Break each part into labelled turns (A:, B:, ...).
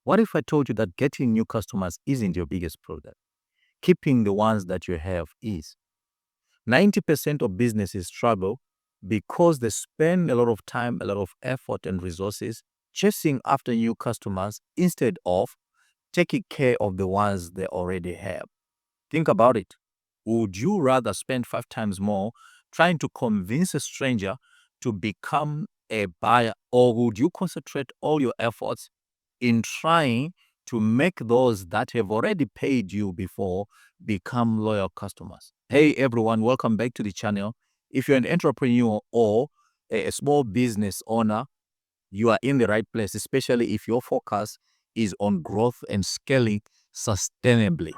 A: What if I told you that getting new customers isn't your biggest problem? Keeping the ones that you have is. 90% of businesses struggle because they spend a lot of time, a lot of effort and resources chasing after new customers instead of taking care of the ones they already have. Think about it. Would you rather spend 5 times more trying to convince a stranger to become a buyer, or would you concentrate all your efforts in trying to make those that have already paid you before become loyal customers? Hey everyone, welcome back to the channel. If you're an entrepreneur or a small business owner, you are in the right place, especially if your focus is on growth and scaling sustainably.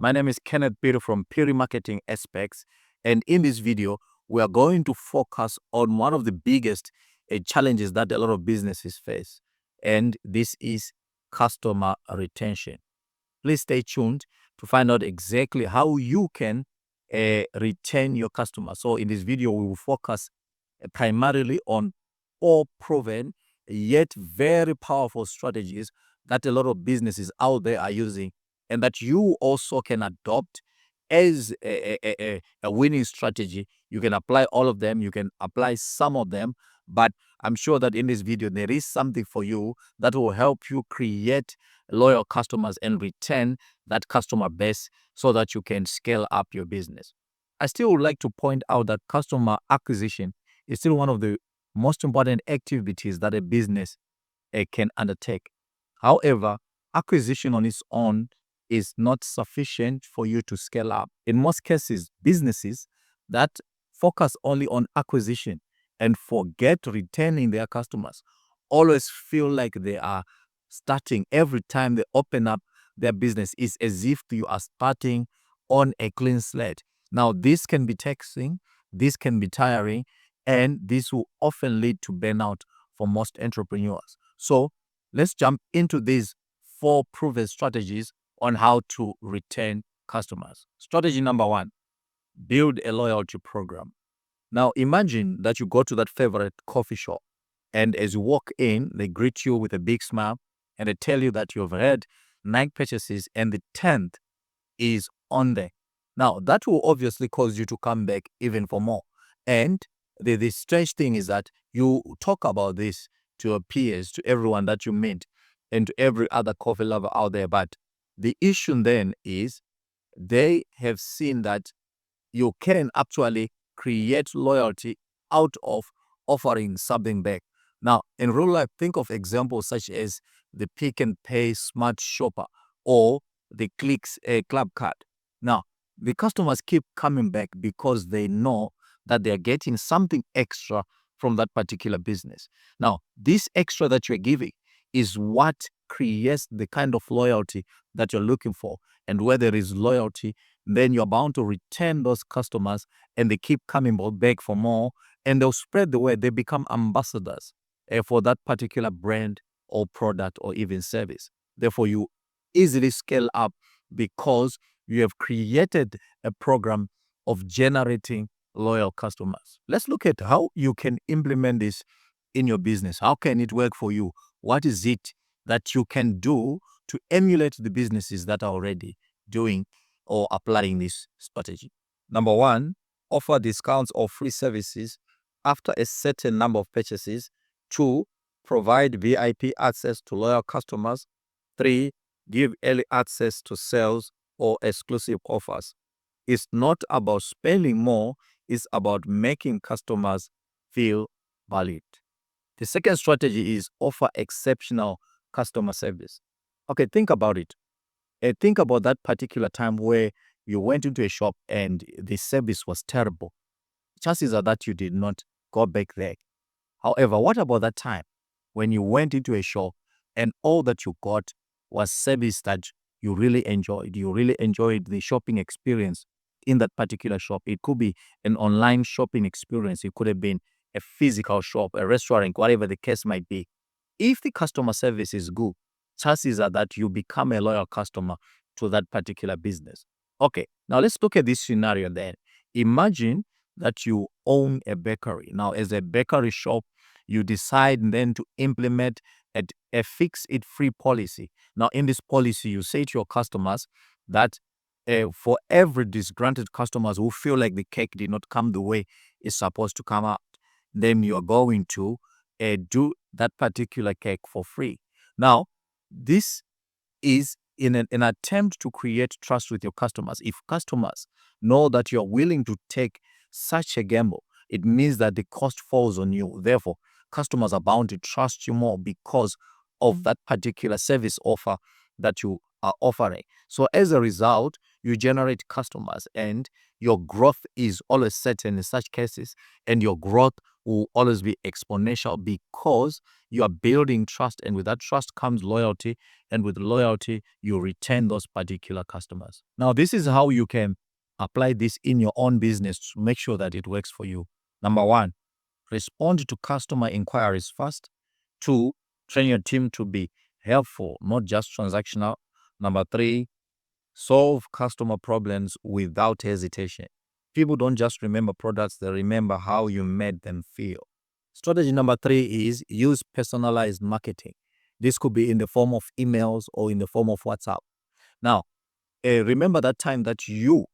A: My name is Kenneth Phiri from Phiri Marketing Aspects, and in this video, we are going to focus on one of the biggest challenges that a lot of businesses face, and this is customer retention. Please stay tuned to find out exactly how you can retain your customers. So in this video, we will focus primarily on all proven yet very powerful strategies that a lot of businesses out there are using, and that you also can adopt as a winning strategy. You can apply all of them, you can apply some of them, but I'm sure that in this video there is something for you that will help you create loyal customers and retain that customer base so that you can scale up your business. I still would like to point out that customer acquisition is still one of the most important activities that a business can undertake. However, acquisition on its own is not sufficient for you to scale up. In most cases, businesses that focus only on acquisition and forget retaining their customers always feel like they are starting every time they open up their business is as if you are starting on a clean slate. Now, this can be taxing, this can be tiring, and this will often lead to burnout for most entrepreneurs. So let's jump into these 4 proven strategies on how to retain customers. Strategy number 1, build a loyalty program. Now imagine that you go to that favorite coffee shop, and as you walk in, they greet you with a big smile and they tell you that you've had 9 purchases and the 10th is on there. Now that will obviously cause you to come back even for more. And the strange thing is that you talk about this to your peers, to everyone that you meet, and to every other coffee lover out there. But the issue then is they have seen that you can actually create loyalty out of offering something back. Now, in real life, think of examples such as the Pick and Pay Smart Shopper or the Clicks Club Card. Now, the customers keep coming back because they know that they are getting something extra from that particular business. Now, this extra that you're giving is what creates the kind of loyalty that you're looking for. And where there is loyalty, then you're bound to retain those customers and they keep coming back for more, and they'll spread the word. They become ambassadors for that particular brand or product or even service. Therefore, you easily scale up because you have created a program of generating loyal customers. Let's look at how you can implement this in your business. How can it work for you? What is it that you can do to emulate the businesses that are already doing or applying this strategy? Number 1, offer discounts or free services after a certain number of purchases. 2, provide VIP access to loyal customers. 3, give early access to sales or exclusive offers. It's not about spending more, it's about making customers feel valued. The second strategy is offer exceptional customer service. Okay, think about it. Think about that particular time where you went into a shop and the service was terrible. Chances are that you did not go back there. However, what about that time when you went into a shop and all that you got was service that you really enjoyed? You really enjoyed the shopping experience in that particular shop. It could be an online shopping experience. It could have been a physical shop, a restaurant, whatever the case might be. If the customer service is good, chances are that you become a loyal customer to that particular business. Okay, now let's look at this scenario then. Imagine that you own a bakery. Now, as a bakery shop, you decide then to implement a fix it free policy. Now, in this policy, you say to your customers that for every disgruntled customers who feel like the cake did not come the way it's supposed to come out, then you are going to do that particular cake for free. Now, this is in an attempt to create trust with your customers. If customers know that you're willing to take such a gamble, it means that the cost falls on you. Therefore, customers are bound to trust you more because of that particular service offer that you are offering. So as a result, you generate customers and your growth is always certain in such cases, and your growth will always be exponential because you are building trust, and with that trust comes loyalty, and with loyalty, you retain those particular customers. Now, this is how you can apply this in your own business to make sure that it works for you. Number one, respond to customer inquiries fast. Two, train your team to be helpful, not just transactional. Number three, solve customer problems without hesitation. People don't just remember products, they remember how you made them feel. Strategy number three is use personalized marketing. This could be in the form of emails or in the form of WhatsApp. Now, remember that time that you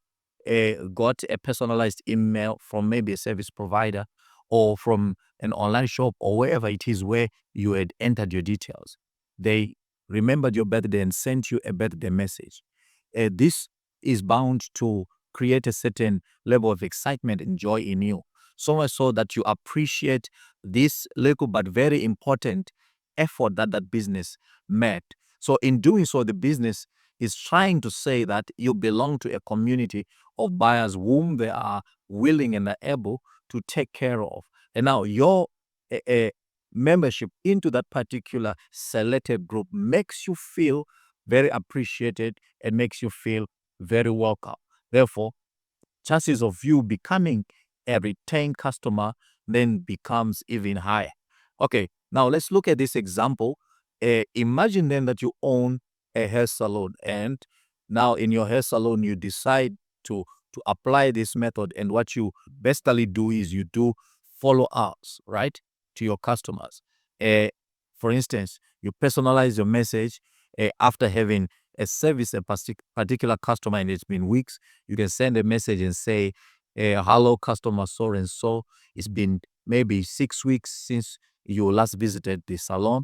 A: got a personalized email from maybe a service provider or from an online shop or wherever it is where you had entered your details. They remembered your birthday and sent you a birthday message. This is bound to create a certain level of excitement and joy in you, so much so that you appreciate this little but very important effort that that business made. So in doing so, the business is trying to say that you belong to a community of buyers whom they are willing and are able to take care of. And now your membership into that particular selected group makes you feel very appreciated and makes you feel very welcome. Therefore, chances of you becoming a retained customer then becomes even higher. Okay, now let's look at this example. Imagine then that you own a hair salon, and now in your hair salon you decide to apply this method, and what you basically do is you do follow-ups, right, to your customers. For instance, you personalize your message after having a service a particular customer and it's been weeks. You can send a message and say, hello, customer so and so. It's been maybe 6 weeks since you last visited the salon.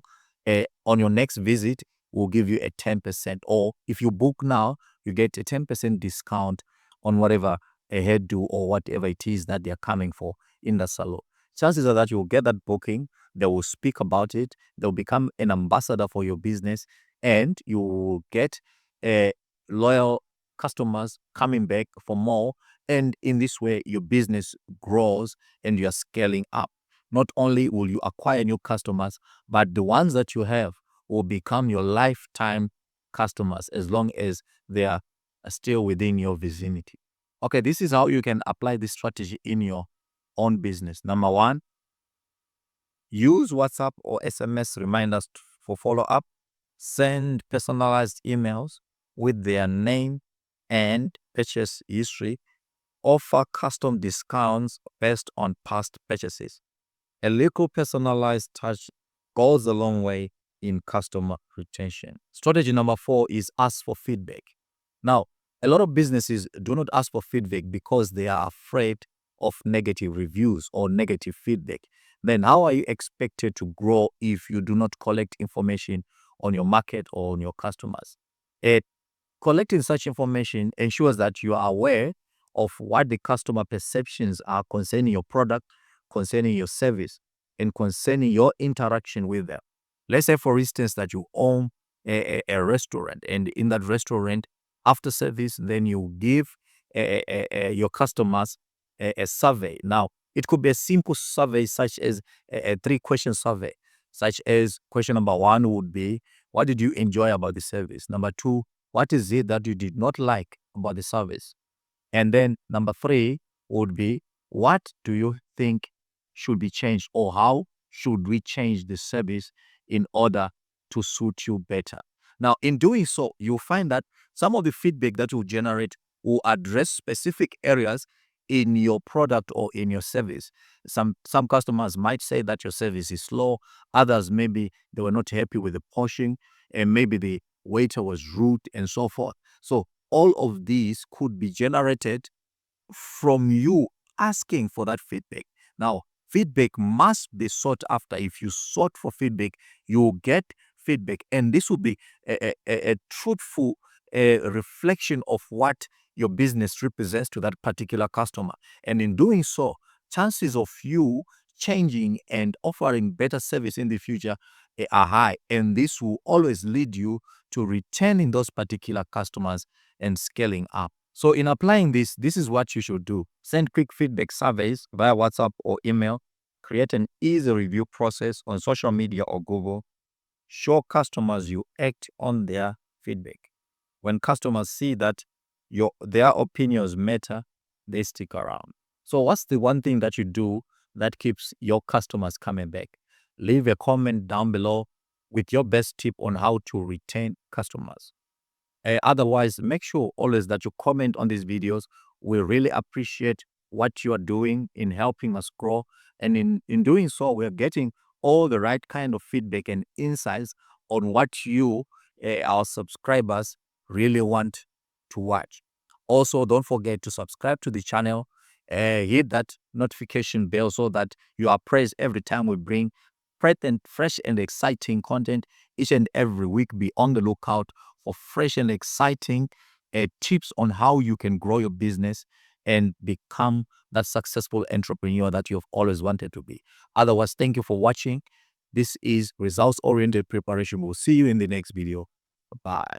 A: On your next visit, we'll give you a 10%. Or if you book now, you get a 10% discount on whatever a hairdo or whatever it is that they're coming for in the salon. Chances are that you'll get that booking. They will speak about it. They'll become an ambassador for your business, and you will get loyal customers coming back for more. And in this way, your business grows and you're scaling up. Not only will you acquire new customers, but the ones that you have will become your lifetime customers as long as they are still within your vicinity. Okay, this is how you can apply this strategy in your own business. Number one, use WhatsApp or SMS reminders for follow-up. Send personalized emails with their name and purchase history. Offer custom discounts based on past purchases. A little personalized touch goes a long way in customer retention. Strategy number four is ask for feedback. Now, a lot of businesses do not ask for feedback because they are afraid of negative reviews or negative feedback. Then how are you expected to grow if you do not collect information on your market or on your customers? Collecting such information ensures that you are aware of what the customer perceptions are concerning your product, concerning your service, and concerning your interaction with them. Let's say, for instance, that you own a restaurant, and in that restaurant, after service, then you give your customers a survey. Now, it could be a simple survey such as a 3-question survey, such as question number one would be, what did you enjoy about the service? Number two, what is it that you did not like about the service? And then number three would be, what do you think should be changed, or how should we change the service in order to suit you better? Now, in doing so, you'll find that some of the feedback that will generate will address specific areas in your product or in your service. Some customers might say that your service is slow. Others, maybe they were not happy with the portion, and maybe the waiter was rude and so forth. So all of these could be generated from you asking for that feedback. Now, feedback must be sought after. If you sought for feedback, you will get feedback, and this will be a truthful reflection of what your business represents to that particular customer. And in doing so, chances of you changing and offering better service in the future are high. And this will always lead you to retaining those particular customers and scaling up. So in applying this, this is what you should do. Send quick feedback surveys via WhatsApp or email. Create an easy review process on social media or Google. Show customers you act on their feedback. When customers see that their opinions matter, they stick around. So what's the one thing that you do that keeps your customers coming back? Leave a comment down below with your best tip on how to retain customers. Otherwise, make sure always that you comment on these videos. We really appreciate what you are doing in helping us grow. And in doing so, we are getting all the right kind of feedback and insights on what you, our subscribers, really want to watch. Also, don't forget to subscribe to the channel, hit that notification bell so that you are praised every time we bring fresh and exciting content each and every week. Be on the lookout for fresh and exciting tips on how you can grow your business and become that successful entrepreneur that you've always wanted to be. Otherwise, thank you for watching. This is results-oriented preparation. We'll see you in the next video. Bye.